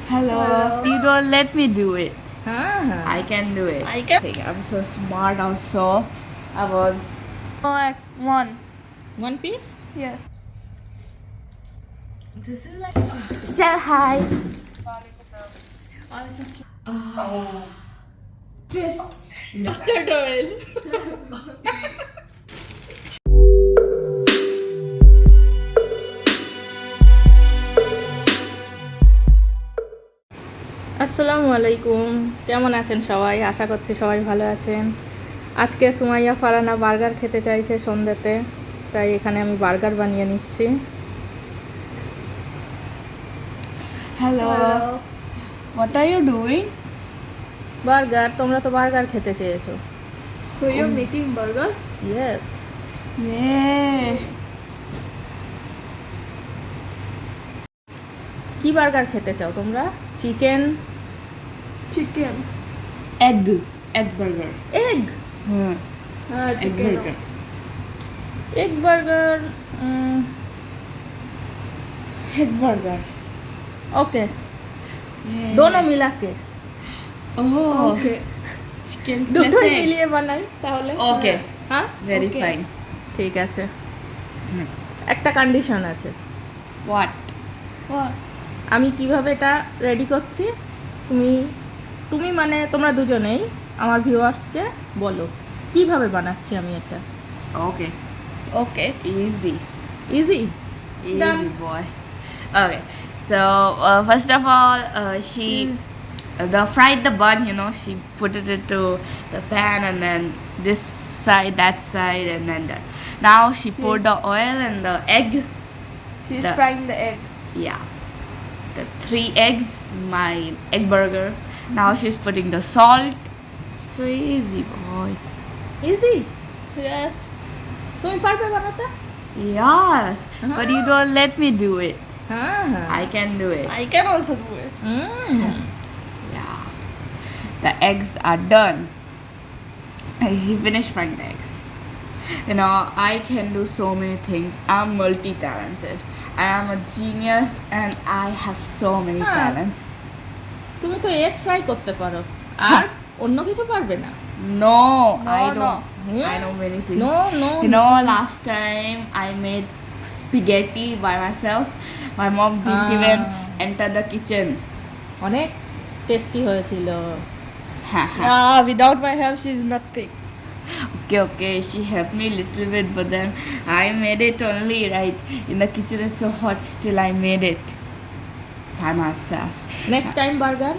Hello. You don't let me do it. Huh. I can do it. I can. I'm so smart also. I was. One. One piece? Yes. This is like. Say hi. Oh. This. Mustard oil. আসসালামু আলাইকুম, কেমন আছেন সবাই? আশা করছি সবাই ভালো আছেন। আজকে সুমাইয়া ফারানা বার্গার খেতে চাইছে সন্ধ্যাতে, তাই এখানে আমি বার্গার বানিয়ে নিচ্ছি। Hello. What are you doing? Burger, তোমরা তো বার্গার খেতে চেয়েছো। So you're making burger? Yes. Yeah. কি বার্গার খেতে চাও তোমরা? Chicken, Chicken. Egg. Egg burger. Egg, Egg Chicken. burger. Egg burger. Egg burger. ওকে, Yeah. দোনো মিলাকে, Oh. Okay. Chicken. দুটোই plus egg. মিলিয়ে বানাই তাহলে। Okay. হ্যাঁ, Very Okay. fine. ঠিক আছে। একটা কন্ডিশন আছে। What? What? আমি কিভাবে এটা রেডি করছি, তুমি তুমি মানে তোমরা দুজনেই আমার ভিউয়ার্সকে বলো কিভাবে বানাচ্ছি আমি এটা। Okay. Okay. Easy. Easy. Easy Done. boy. Okay. So first of all, she fried the bun. She put it into the pan and then this side, that side, and then now she poured the oil and the egg. She's The- frying the egg. Yeah, the 3 eggs, my egg burger. Now she's putting the salt. So easy boy. Easy, Yes. তুমি পারবে বানাতে? Yes, but you don't let me do it. হ্যাঁ হ্যাঁ। I can do it. I can also do it. Yeah. The eggs are done. She finished frying the eggs. I can do so many things. I'm multi-talented. I am a genius and I have so many Huh. talents. তুমি তো egg fry করতে পারো, আর অন্য কিছু পারবে না? No, No, I no. don't. I know many things. No Last time I made spaghetti by myself. My mom didn't even enter the kitchen. অনেক tasty হয়েছিল। Without my help, she's nothing. Okay, she helped me a little bit, but then I made it only right in the kitchen. It's so hot, still I made it by myself. Next time burger.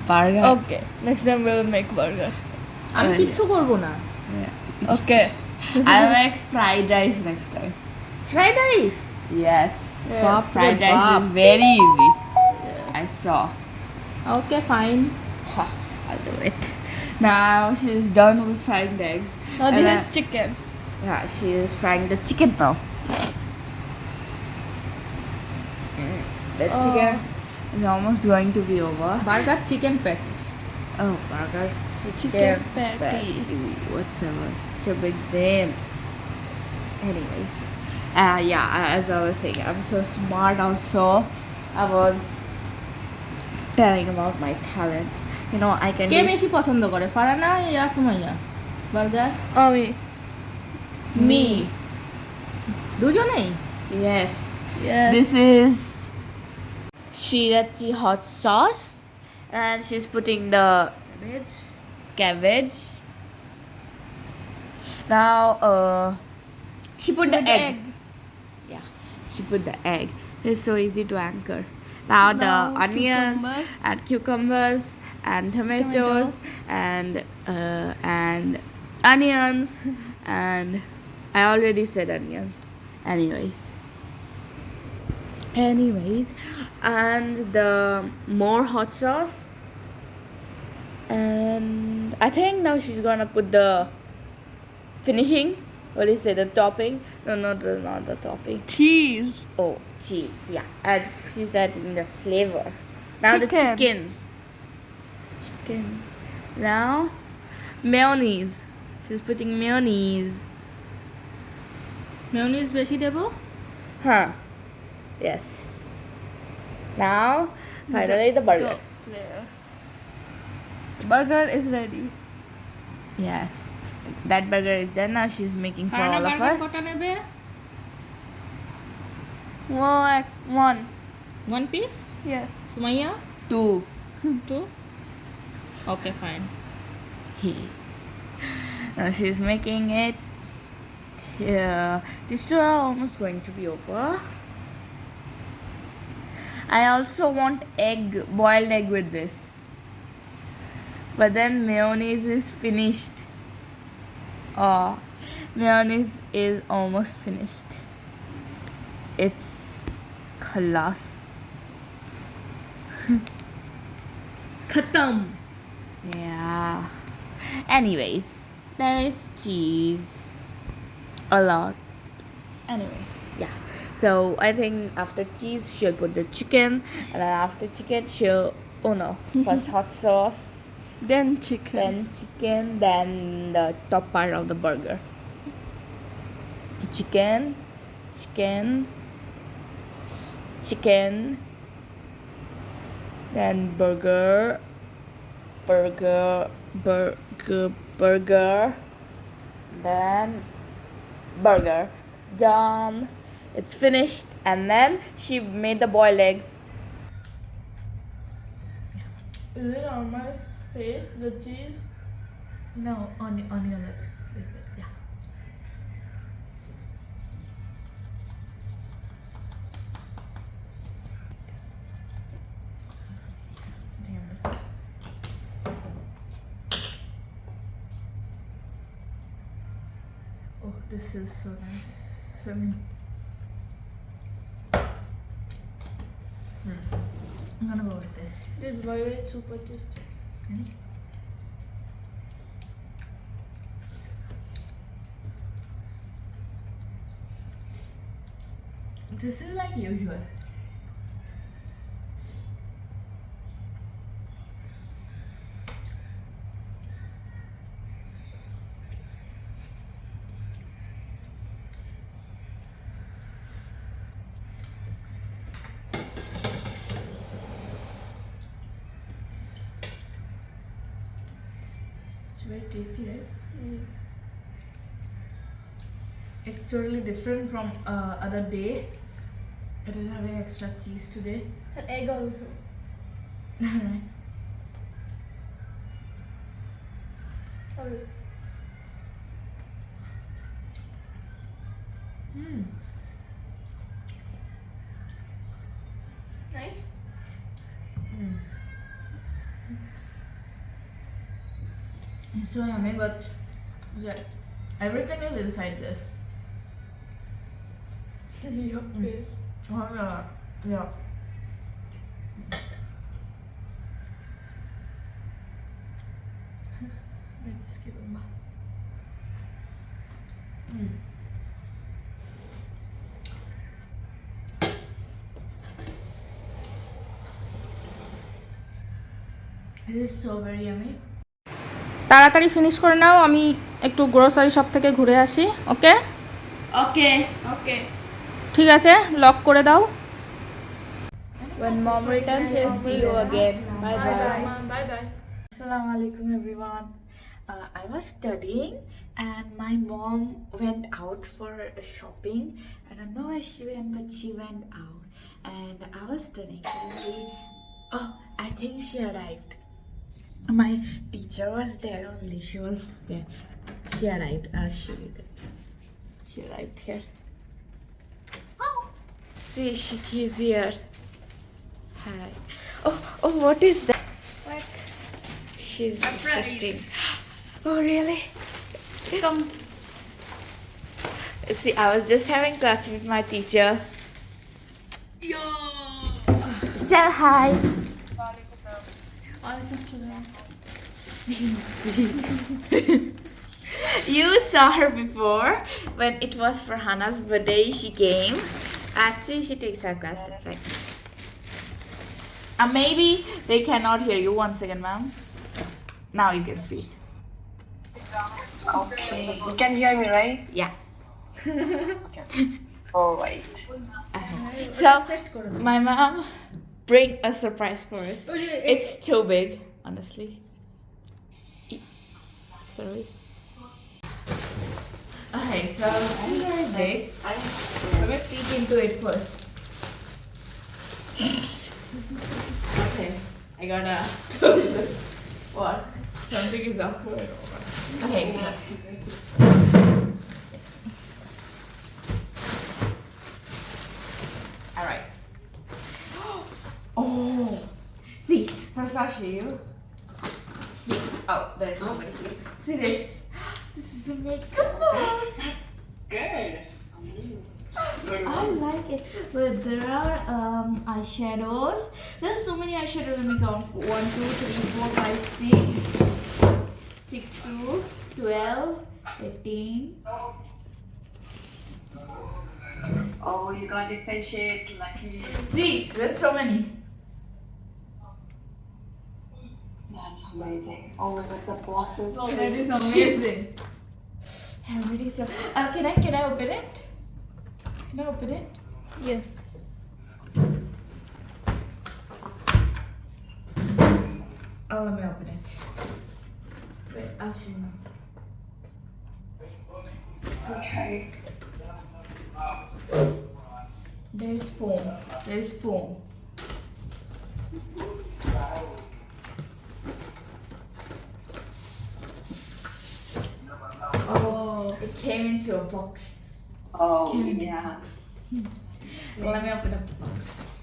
Burger. Okay. Next time we'll make burger. আমি Oh, কিচ্ছু করবো না। Yeah. Okay. I'll make fried rice next time. Fried rice? Yes. Yeah. বাপ রে Fried rice বাপ। is very easy. I saw. Okay fine. Ha, I'll do it. Now she's done with frying the eggs. Now And this then- is chicken. Yeah, she is frying the chicken now. The Oh. chicken is almost going to be over. Burger chicken patty. Oh, burger Chicken patty. Whatever. Such a big name. Anyways. Yeah, as I was saying, I'm so smart also. I was telling about my talents. I can K do বেশি পছন্দ করে, ফারানা ইয়া Sumaiya burger? Me. me. দুজনেই? Yes. Yes. This is sriracha hot sauce, and she's putting the cabbage. Now, she put the egg. Yeah, she put the egg. It's so easy to anchor. Now the Now onions cucumber. and cucumbers and tomatoes and onions and I already said onions. Anyways, and the more hot sauce, and I think now she's gonna put the finishing. What do you say? The topping? No, not the topping. Cheese. Oh, cheese. Yeah, and she's adding the flavor. Now the Chicken. chicken. Now mayonnaise. She's putting mayonnaise. Mayonnaise বেশি দেবো? Huh. Yes. Now Finally, the burger. There. The burger is ready. Yes, that burger is done now. She's making for ফারানা all of burger us. কটা নেবে? One. One piece? Yes. Sumaiya? 2. 2? Okay, fine. Now she's making it. These 2 are almost going to be over. I also want boiled egg with this. But then mayonnaise is finished. Oh, mayonnaise is almost finished. It's khalas. Khatam. Yeah. Anyways, there is cheese. A lot. Anyway, yeah. So I think after cheese she'll put the chicken, and then after chicken she'll first hot sauce, Then chicken. then chicken, then the top part of the burger. Chicken, then burger, then burger. Done. It's finished. And then she made the boiled eggs. Is it on my face, the cheese? No, on your lips. Like that. Yeah. Oh, this is so nice. I'm gonna go with this. This burger is super tasty. This is like usual. It's very tasty, right? It's totally different from other day. It is having extra cheese today. And egg also. Alright. Okay. Nice. It's so yummy, but yeah, everything is inside this. Your face. Oh yeah, yeah. Wait, just give them back. This is so very yummy. তাড়াতাড়ি finish করে নাও, আমি একটু grocery shop থেকে ঘুরে আসি। ওকে Okay. ঠিক আছে, lock করে দাও। When mom returns, we'll see you again. Bye bye. Bye bye. Assalamu alaikum everyone. I was studying and my mom went out for shopping. I don't know where she went, but she went out and I was studying. Oh, I think she arrived. My teacher was there only. She was there. She arrived. She arrived here. Oh, see, Shiki is here. Hi. Oh, what is that? What? She's assisting. Oh, really? Come. See, I was just having class with my teacher. Yo. Just tell hi. You saw her before when it was for Hannah's birthday. She came. Actually, she takes our class. That's right. Maybe they cannot hear you. 1 second, ma'am. Now you can speak. Okay, you can hear me, right? Yeah. All right. So, my mom bring a surprise for us. It's too big, honestly. Sorry. Okay, so this is very big. Let's peek into it first. Okay, I gotta. What? Something is awkward. Okay, yes. Alright. Oh! See, first I'll show you. See, oh, there's nobody here. See this? This is a makeup box. Good. I like it, but there are eyeshadows. There's so many eyeshadows. Let me count. 1, 2, 3, 4, 5, 6, 6, 2, 12, 18. Oh, you got different shades, lucky. See, there's so many. That's amazing. Oh my god, the box is so That big. is amazing. I'm ready. So, can I open it? Can I open it? Yes. Oh, let me open it. Wait, I'll show you. Okay. There's foam. There's foam. Oh, it came into a box. Oh, Came into a yeah. box. Let me open up the box.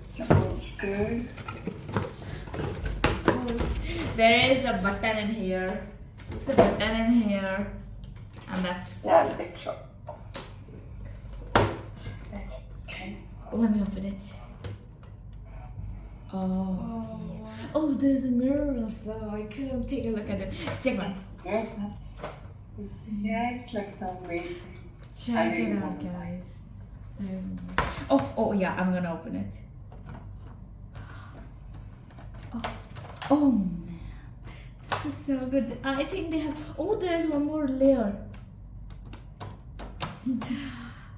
Sounds good. There is a button in here. There's a button in here. And that's Yeah, it's That's okay. Let me open it. Oh, there's a mirror also. I couldn't take a look at it. Check one. Good. That's yes, looks amazing. Check it out, guys. There's a mirror. Oh yeah, I'm gonna open it. Oh man, this is so good. I think they have. Oh, there's one more layer.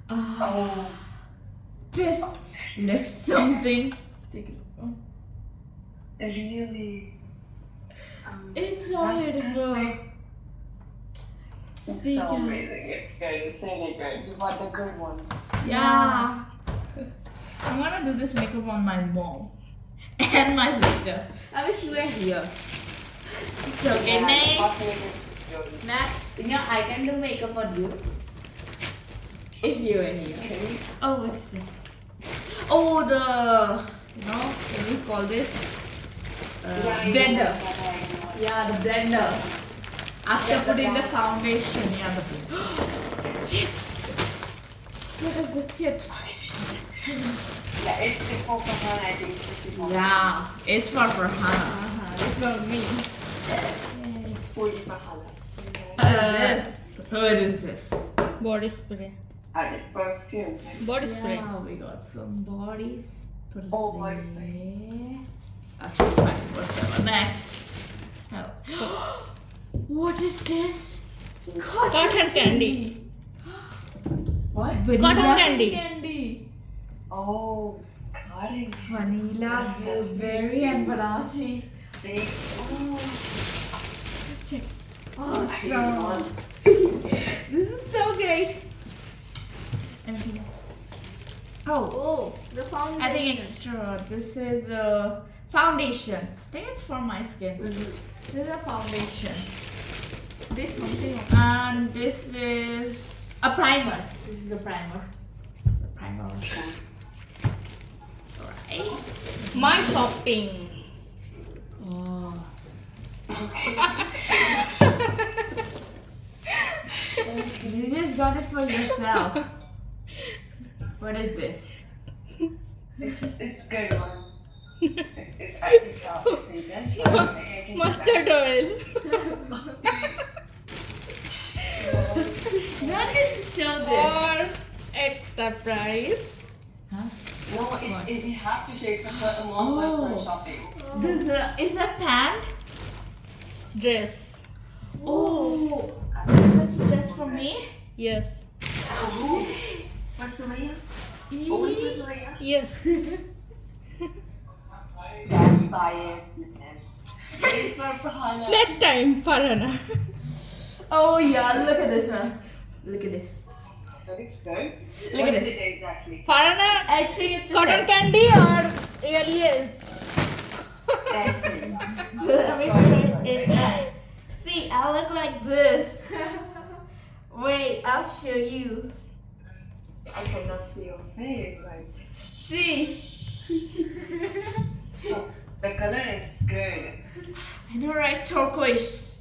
Oh, This looks something. Take it. Oh. really? It's so That's beautiful. It's See, so guys. amazing. It's good. It's really good. You got the good one. Yeah. I'm gonna do this makeup on my mom and my sister. I wish you were here. So, okay, next. Next, you know, I can do makeup on you. If you were here. Okay. Oh, what's this? Oh, what do you call this? Blender. Yeah, the blender. After putting the foundation, yeah, the chips. What is the chips? Yeah, it's for Farhana, I think. It's for Yeah, it's for Farhana. It's for me. For Farhana. What is this? Body spray. Okay, perfumes. Body spray. Yeah, we got some body spray. Oh, body spray. Okay, fine, whatever. Next. Oh. What is this? Cotton candy. What? Vanilla Cotton candy. Oh, cotton. Vanilla, blueberry, and banana. They, oh, Check. I Oh, hate no. one. This is so great. Anything else? Oh, The foundation. I think extra. This is a foundation. I think it's for my skin. This is a foundation. This something. And this is a primer. This is a primer. It's a primer. Alright. My shopping. Oh. You just got it for yourself. What is this? It's good one. It's intense. Mustard oil. You don't need to show this. Or extra price. Huh? No, it you have to show it for her mom personal shopping. This is that pant? Dress. Oh, this is just for me? Yes. For Sumaya? Only for Sumaya? Yes. That's biasness. It's for Farhana. Next time, Farhana. Oh yeah, look at this one. Look at this. That looks good. Look What at is this. it exactly? Farhana, I think it's a cotton set. candy or alias? That's it. See, I look like this. Wait, I'll show you. I cannot see your face, right? See? Oh, the color is good. I know, right? Turquoise.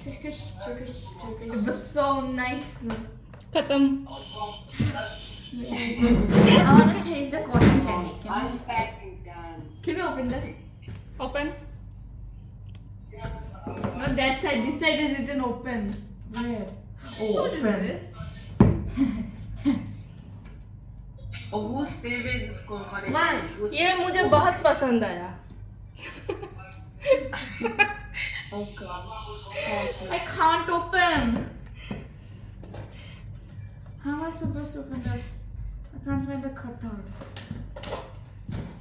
Turkish. It was so nice. Khatam. I want to taste the cotton candy. Unpacking done. Can you open that? Open. Not that side. This side is written open. Where? Oh, open. Oh, whose favorite is 𝐥𝐤𝐤𝐿? Mine. ये मुझे बहुत पसंद आया. Oh God. I can't open. How am I supposed to open this? I can't find the cutter.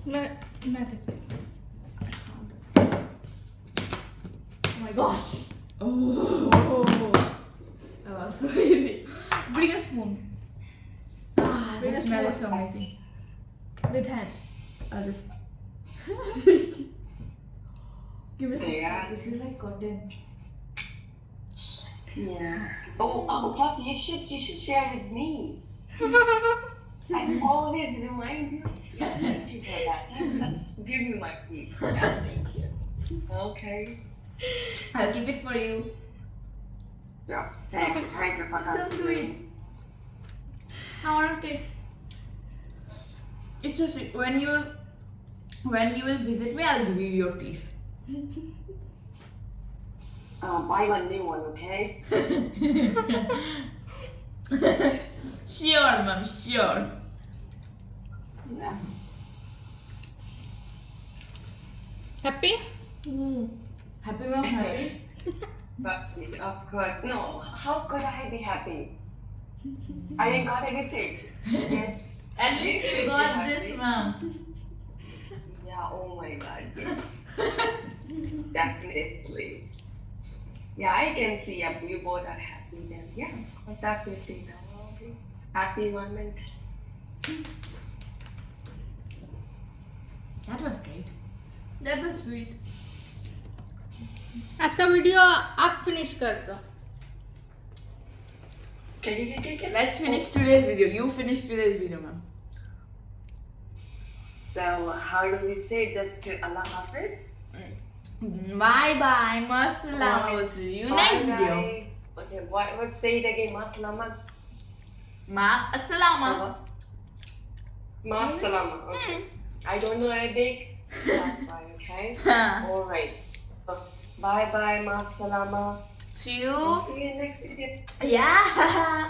मैं देखती हूँ. Oh my gosh. Oh. That was so easy. Bring a spoon. Ah, the smell is so amazing. With hand. I'll just. Give it. Yeah. This is like cotton. Yeah. Oh, Fatih, you should share with me. I always remind you. Yeah, thank you for that. Just give me my food. Yeah, thank you. Okay. I'll keep it for you. Yeah, thank you for So considering. sweet. I want to take. It's so sweet. When you will visit me, I'll give you your piece. Buy one new one, okay? Sure, ma'am. Sure. Yeah. Happy? Happy, ma'am. Happy. But of course, no. How could I be happy? I didn't got anything. At least you got this, ma'am. Yeah. Oh my God. Yes. Definitely. Yeah, I can see you both are happy then. Yeah, definitely. That will be happy moment. That was great. That was sweet. आज का video आप finish कर दो. Okay. Let's finish today's video. You finish today's video, ma'am. So, how do we say just to Allah Hafiz? Bye bye. Masalama. We'll see you next video. Okay, what say it again? Maslama. Assalama. Maslama. Okay. I don't know Arabic. That's why, okay? Alright. Bye bye, masalama. See you. See you in next video. Yeah.